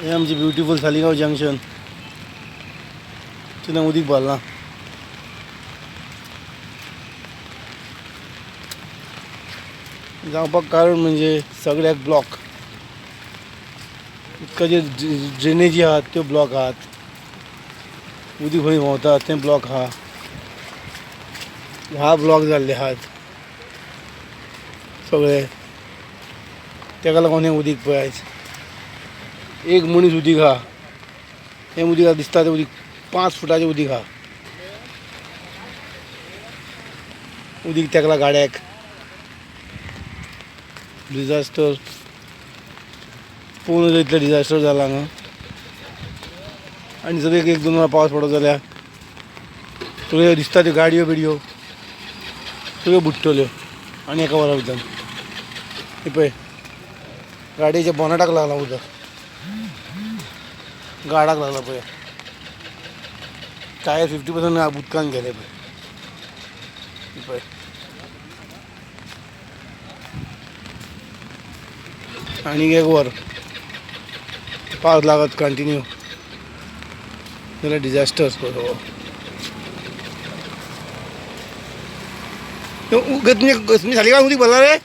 हे आमची beautiful Saligao junction तिथं उदीक भरला जावपाक कारण म्हणजे सगळ्याक ब्लॉक इतका जे ड्रेनेजी आहात त्यो ब्लॉक आहात उदीक खंय व्हांवता ते ब्लॉक हा ब्लॉक जाल्ले आहात सगळे तेका लागून हें उदीक पळय आयज एक मनीस उदीक आहा हें उदीक दिसता तें उदीक 5 फुटाचें उदीक आहा उदीक तेकला गाड्याक डिजास्टर पळोवन इतलें डिजास्टर जाला हांगा आनी जर एक दोन वेळा पावस पडत जाल्यार सगळ्यो दिसता त्यो गाडयो बिडयो सगळ्यो बुडटल्यो आनी एका वरा भितर हे पळय गाडयेच्या बोनेटाक लागला उदक गाडाक लागला पळय टायर 50% उदकान गेले पळय पळय आनीक एक वर पावस लागत कंटिन्यू जाल्यार डिजास्टर तुमचे सालिगांव उदीक भरला रे